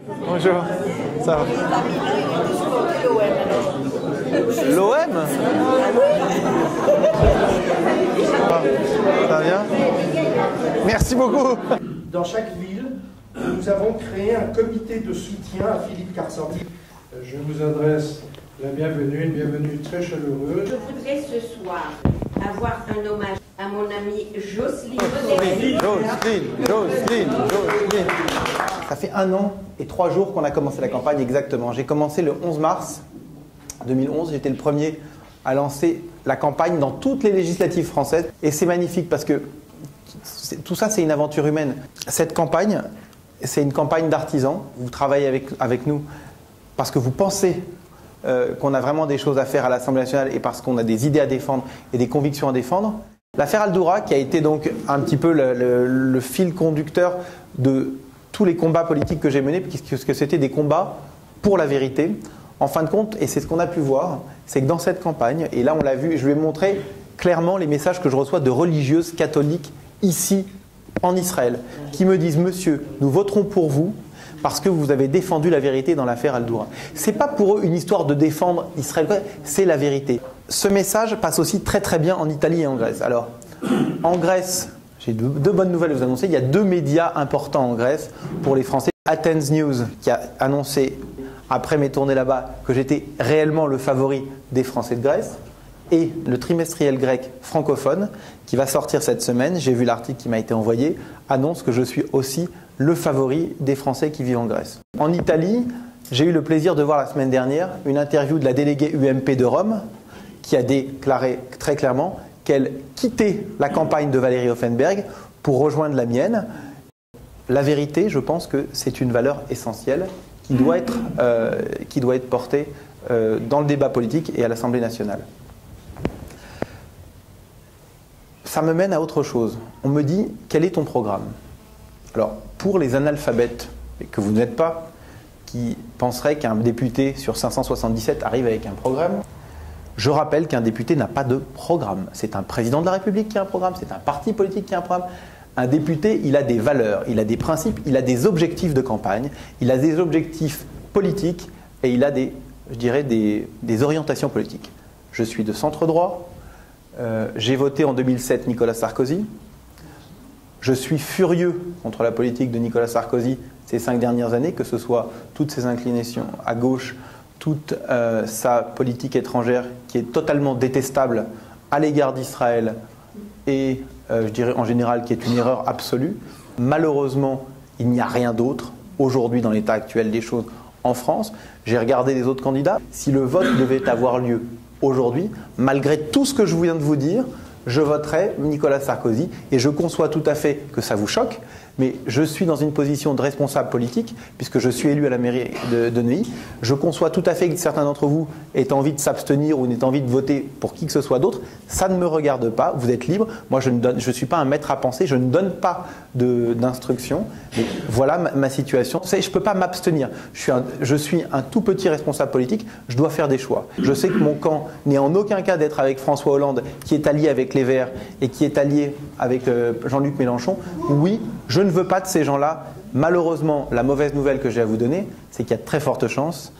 Bonjour. Ça va? L'OM? Ça va bien? Merci beaucoup. Dans chaque ville, nous avons créé un comité de soutien à Philippe Carsenti. Je vous adresse la bienvenue, une bienvenue très chaleureuse. Je voudrais ce soir avoir un hommage à mon amie Jocelyne. Jocelyne. Ça fait 1 an et 3 jours qu'on a commencé la campagne exactement. J'ai commencé le 11 mars 2011. J'étais le premier à lancer la campagne dans toutes les législatives françaises. Et c'est magnifique parce que tout ça, c'est une aventure humaine. Cette campagne, c'est une campagne d'artisans. Vous travaillez avec nous parce que vous pensez qu'on a vraiment des choses à faire à l'Assemblée nationale et parce qu'on a des idées à défendre et des convictions à défendre. L'affaire Al-Doura, qui a été donc un petit peu le fil conducteur de tous les combats politiques que j'ai menés, puisque c'était des combats pour la vérité. En fin de compte, et c'est ce qu'on a pu voir, c'est que dans cette campagne, et là on l'a vu, je lui ai montré clairement les messages que je reçois de religieuses catholiques ici en Israël, qui me disent « Monsieur, nous voterons pour vous parce que vous avez défendu la vérité dans l'affaire Al-Doura ». Ce n'est pas pour eux une histoire de défendre Israël, c'est la vérité. Ce message passe aussi très très bien en Italie et en Grèce. Alors, en Grèce, j'ai deux bonnes nouvelles à vous annoncer. Il y a 2 médias importants en Grèce pour les Français. Athens News, qui a annoncé, après mes tournées là-bas, que j'étais réellement le favori des Français de Grèce. Et le trimestriel grec francophone, qui va sortir cette semaine, j'ai vu l'article qui m'a été envoyé, annonce que je suis aussi le favori des Français qui vivent en Grèce. En Italie, j'ai eu le plaisir de voir la semaine dernière une interview de la déléguée UMP de Rome, qui a déclaré très clairement qu'elle quittait la campagne de Valérie Hoffenberg pour rejoindre la mienne. La vérité, je pense que c'est une valeur essentielle qui doit être portée dans le débat politique et à l'Assemblée nationale. Ça me mène à autre chose. On me dit, quel est ton programme? Alors, pour les analphabètes, et que vous n'êtes pas, qui penseraient qu'un député sur 577 arrive avec un programme, je rappelle qu'un député n'a pas de programme. C'est un président de la République qui a un programme, c'est un parti politique qui a un programme. Un député, il a des valeurs, il a des principes, il a des objectifs de campagne, il a des objectifs politiques et il a des orientations politiques. Je suis de centre droit, j'ai voté en 2007 Nicolas Sarkozy. Je suis furieux contre la politique de Nicolas Sarkozy ces 5 dernières années, que ce soit toutes ses inclinations à gauche, toute sa politique étrangère qui est totalement détestable à l'égard d'Israël et je dirais en général qui est une erreur absolue. Malheureusement, il n'y a rien d'autre aujourd'hui dans l'état actuel des choses en France. J'ai regardé les autres candidats. Si le vote devait avoir lieu aujourd'hui, malgré tout ce que je viens de vous dire, je voterai Nicolas Sarkozy et je conçois tout à fait que ça vous choque, mais je suis dans une position de responsable politique puisque je suis élu à la mairie de Neuilly. Je conçois tout à fait que certains d'entre vous aient envie de s'abstenir ou n'aient envie de voter pour qui que ce soit d'autre. Ça ne me regarde pas, vous êtes libre. Moi, je ne suis pas un maître à penser, je ne donne pas d'instructions. Voilà ma situation. Je ne peux pas m'abstenir. Je suis un tout petit responsable politique, je dois faire des choix. Je sais que mon camp n'est en aucun cas d'être avec François Hollande, qui est allié avec les Verts et qui est allié avec Jean-Luc Mélenchon. Oui, je ne veux pas de ces gens-là. Malheureusement, la mauvaise nouvelle que j'ai à vous donner, c'est qu'il y a de très fortes chances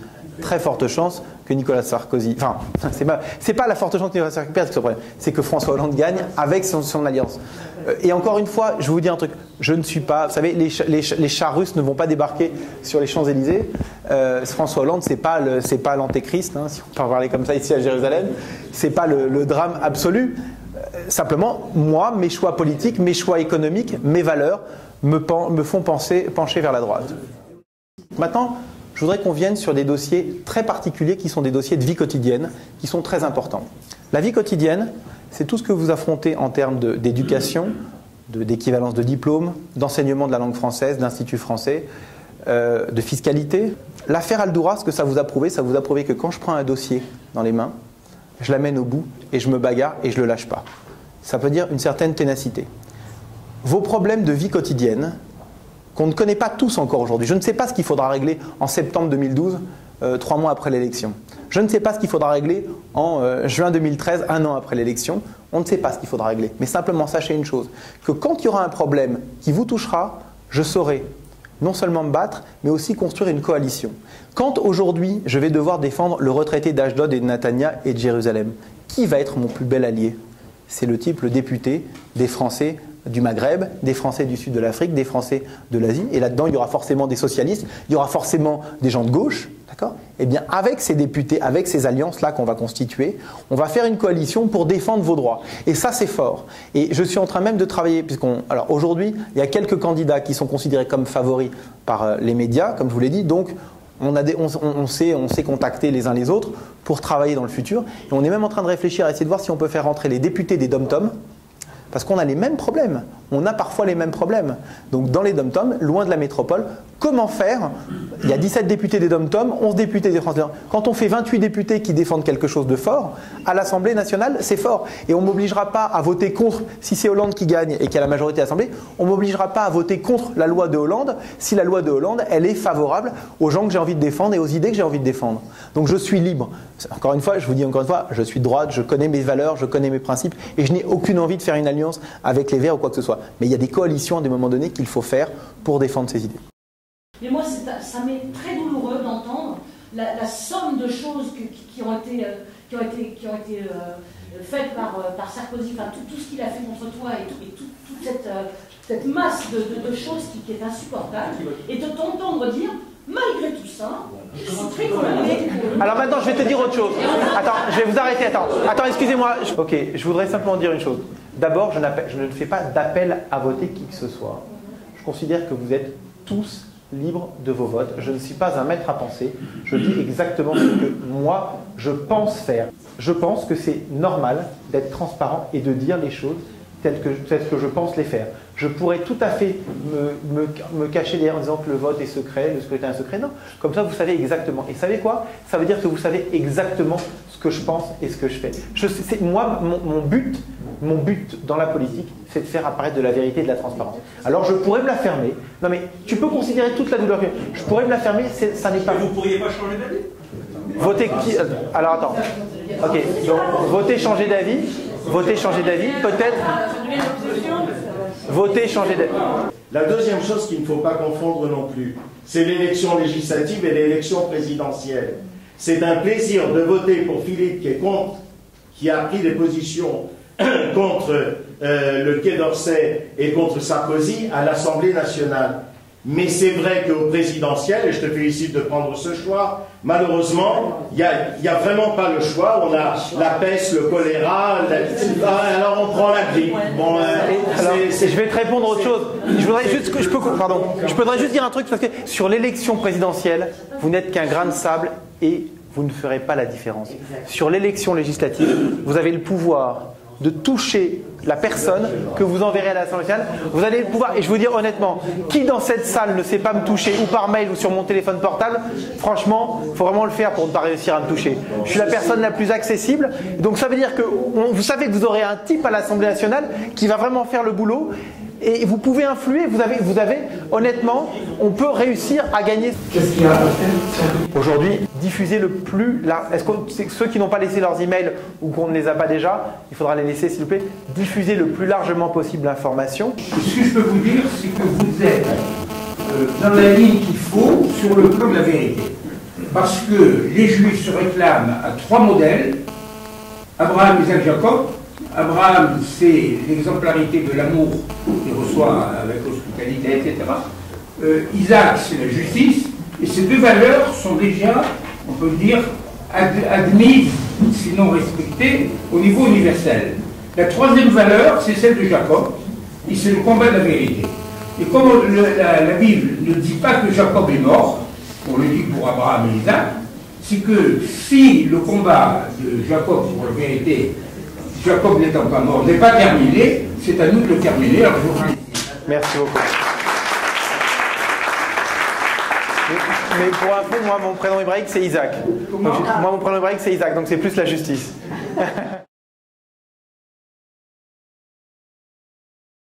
que Nicolas Sarkozy... Enfin, c'est pas la forte chance que Nicolas Sarkozy perde, c'est que François Hollande gagne avec son alliance. Et encore une fois, je vais vous dire un truc, je ne suis pas... Vous savez, les chars russes ne vont pas débarquer sur les Champs-Élysées. François Hollande, c'est pas l'antéchrist, hein, si on peut parler comme ça ici à Jérusalem. C'est pas le drame absolu. Simplement, moi, mes choix politiques, mes choix économiques, mes valeurs me font pencher vers la droite. Maintenant, je voudrais qu'on vienne sur des dossiers très particuliers qui sont des dossiers de vie quotidienne, qui sont très importants. La vie quotidienne, c'est tout ce que vous affrontez en termes d'éducation, d'équivalence de diplôme, d'enseignement de la langue française, d'institut français, de fiscalité. L'affaire Al-Doura, ce que ça vous a prouvé que quand je prends un dossier dans les mains, je l'amène au bout et je me bagarre et je ne le lâche pas. Ça veut dire une certaine ténacité. Vos problèmes de vie quotidienne, qu'on ne connaît pas tous encore aujourd'hui. Je ne sais pas ce qu'il faudra régler en septembre 2012, 3 mois après l'élection. Je ne sais pas ce qu'il faudra régler en juin 2013, 1 an après l'élection. On ne sait pas ce qu'il faudra régler. Mais simplement, sachez une chose, que quand il y aura un problème qui vous touchera, je saurai non seulement me battre, mais aussi construire une coalition. Quand aujourd'hui, je vais devoir défendre le retraité d'Ashdod et de Netanya et de Jérusalem, qui va être mon plus bel allié? C'est le type, le député des Français du Maghreb, des Français du sud de l'Afrique, des Français de l'Asie. Et là-dedans, il y aura forcément des socialistes, il y aura forcément des gens de gauche. D'accord ? Eh bien, avec ces députés, avec ces alliances-là qu'on va constituer, on va faire une coalition pour défendre vos droits. Et ça, c'est fort. Et je suis en train même de travailler, alors aujourd'hui, il y a quelques candidats qui sont considérés comme favoris par les médias, comme je vous l'ai dit. Donc, on s'est contactés les uns les autres pour travailler dans le futur. Et on est même en train de réfléchir à essayer de voir si on peut faire rentrer les députés des dom-toms. Parce qu'on a les mêmes problèmes. On a parfois les mêmes problèmes. Donc dans les dom-toms, loin de la métropole, comment faire? Il y a 17 députés des dom-toms, 11 députés des Français. Quand on fait 28 députés qui défendent quelque chose de fort, à l'Assemblée nationale, c'est fort. Et on ne m'obligera pas à voter contre, si c'est Hollande qui gagne et qui a la majorité à l'Assemblée, on ne m'obligera pas à voter contre la loi de Hollande si la loi de Hollande, elle est favorable aux gens que j'ai envie de défendre et aux idées que j'ai envie de défendre. Donc je suis libre. Encore une fois, je vous dis encore une fois, je suis de droite, je connais mes valeurs, je connais mes principes et je n'ai aucune envie de faire une alliance avec les Verts ou quoi que ce soit. Mais il y a des coalitions à des moments donnés qu'il faut faire pour défendre ces idées. Mais moi, ça m'est très douloureux d'entendre la somme de choses qui ont été faites par Sarkozy, enfin tout ce qu'il a fait contre toi et toute cette masse de choses qui est insupportable, et de t'entendre dire, malgré tout ça, je suis très condamné. Alors maintenant, je vais te dire autre chose. Attends, je vais vous arrêter. Attends, excusez-moi. Ok, je voudrais simplement dire une chose. D'abord, je ne fais pas d'appel à voter qui que ce soit. Je considère que vous êtes tous libres de vos votes. Je ne suis pas un maître à penser. Je dis exactement ce que moi, je pense faire. Je pense que c'est normal d'être transparent et de dire les choses telles que je pense les faire. Je pourrais tout à fait me cacher derrière en disant que le vote est secret, le scrutin est secret. Non, comme ça vous savez exactement. Et savez quoi? Ça veut dire que vous savez exactement ce que je pense et ce que je fais. Moi, mon but dans la politique, c'est de faire apparaître de la vérité et de la transparence. Alors je pourrais me la fermer. Non mais tu peux considérer toute la douleur. Je pourrais me la fermer, ça n'est pas... Vous ne pourriez pas changer d'avis? Voter qui... Alors attends. Ok, donc voter changer d'avis. Voter changer d'avis, peut-être. Voter changer d'avis. La deuxième chose qu'il ne faut pas confondre non plus, c'est l'élection législative et l'élection présidentielle. C'est un plaisir de voter pour Philippe qui a pris des positions contre le Quai d'Orsay et contre Sarkozy à l'Assemblée nationale. Mais c'est vrai qu'au présidentiel, et je te félicite de prendre ce choix, malheureusement, il n'y a vraiment pas le choix. On a la peste, le choléra, alors on prend la grippe. Bon, je vais te répondre autre chose. Je voudrais juste dire un truc, parce que sur l'élection présidentielle, vous n'êtes qu'un grain de sable et vous ne ferez pas la différence. Sur l'élection législative, vous avez le pouvoir de toucher la personne que vous enverrez à l'Assemblée nationale. Vous allez le pouvoir, et je vous dis honnêtement, qui dans cette salle ne sait pas me toucher, ou par mail ou sur mon téléphone portable, franchement, il faut vraiment le faire pour ne pas réussir à me toucher. Je suis la personne la plus accessible, donc ça veut dire que vous savez que vous aurez un type à l'Assemblée nationale qui va vraiment faire le boulot, et vous pouvez influer, vous avez honnêtement, on peut réussir à gagner. Qu'est-ce qu'il y a à faire aujourd'hui? Diffuser le plus large. Est-ce que ceux qui n'ont pas laissé leurs emails ou qu'on ne les a pas déjà, il faudra les laisser s'il vous plaît. Diffuser le plus largement possible l'information. Ce que je peux vous dire, c'est que vous êtes dans la ligne qu'il faut sur le plan de la vérité. Parce que les Juifs se réclament à trois modèles: Abraham, Isaac, Jacob. Abraham, c'est l'exemplarité de l'amour qu'il reçoit avec hospitalité, etc. Isaac, c'est la justice. Et ces deux valeurs sont déjà, on peut dire, admises, sinon respectées, au niveau universel. La troisième valeur, c'est celle de Jacob, et c'est le combat de la vérité. Et comme la Bible ne dit pas que Jacob est mort, on le dit pour Abraham et Isaac, c'est que si le combat de Jacob pour la vérité, Jacob n'étant pas mort, n'est pas terminé, c'est à nous de le terminer. Alors, je vous remercie. Merci beaucoup. Mais pour info, moi, mon prénom hébraïque, c'est Isaac. Donc, moi, mon prénom hébraïque, c'est Isaac, donc c'est plus la justice.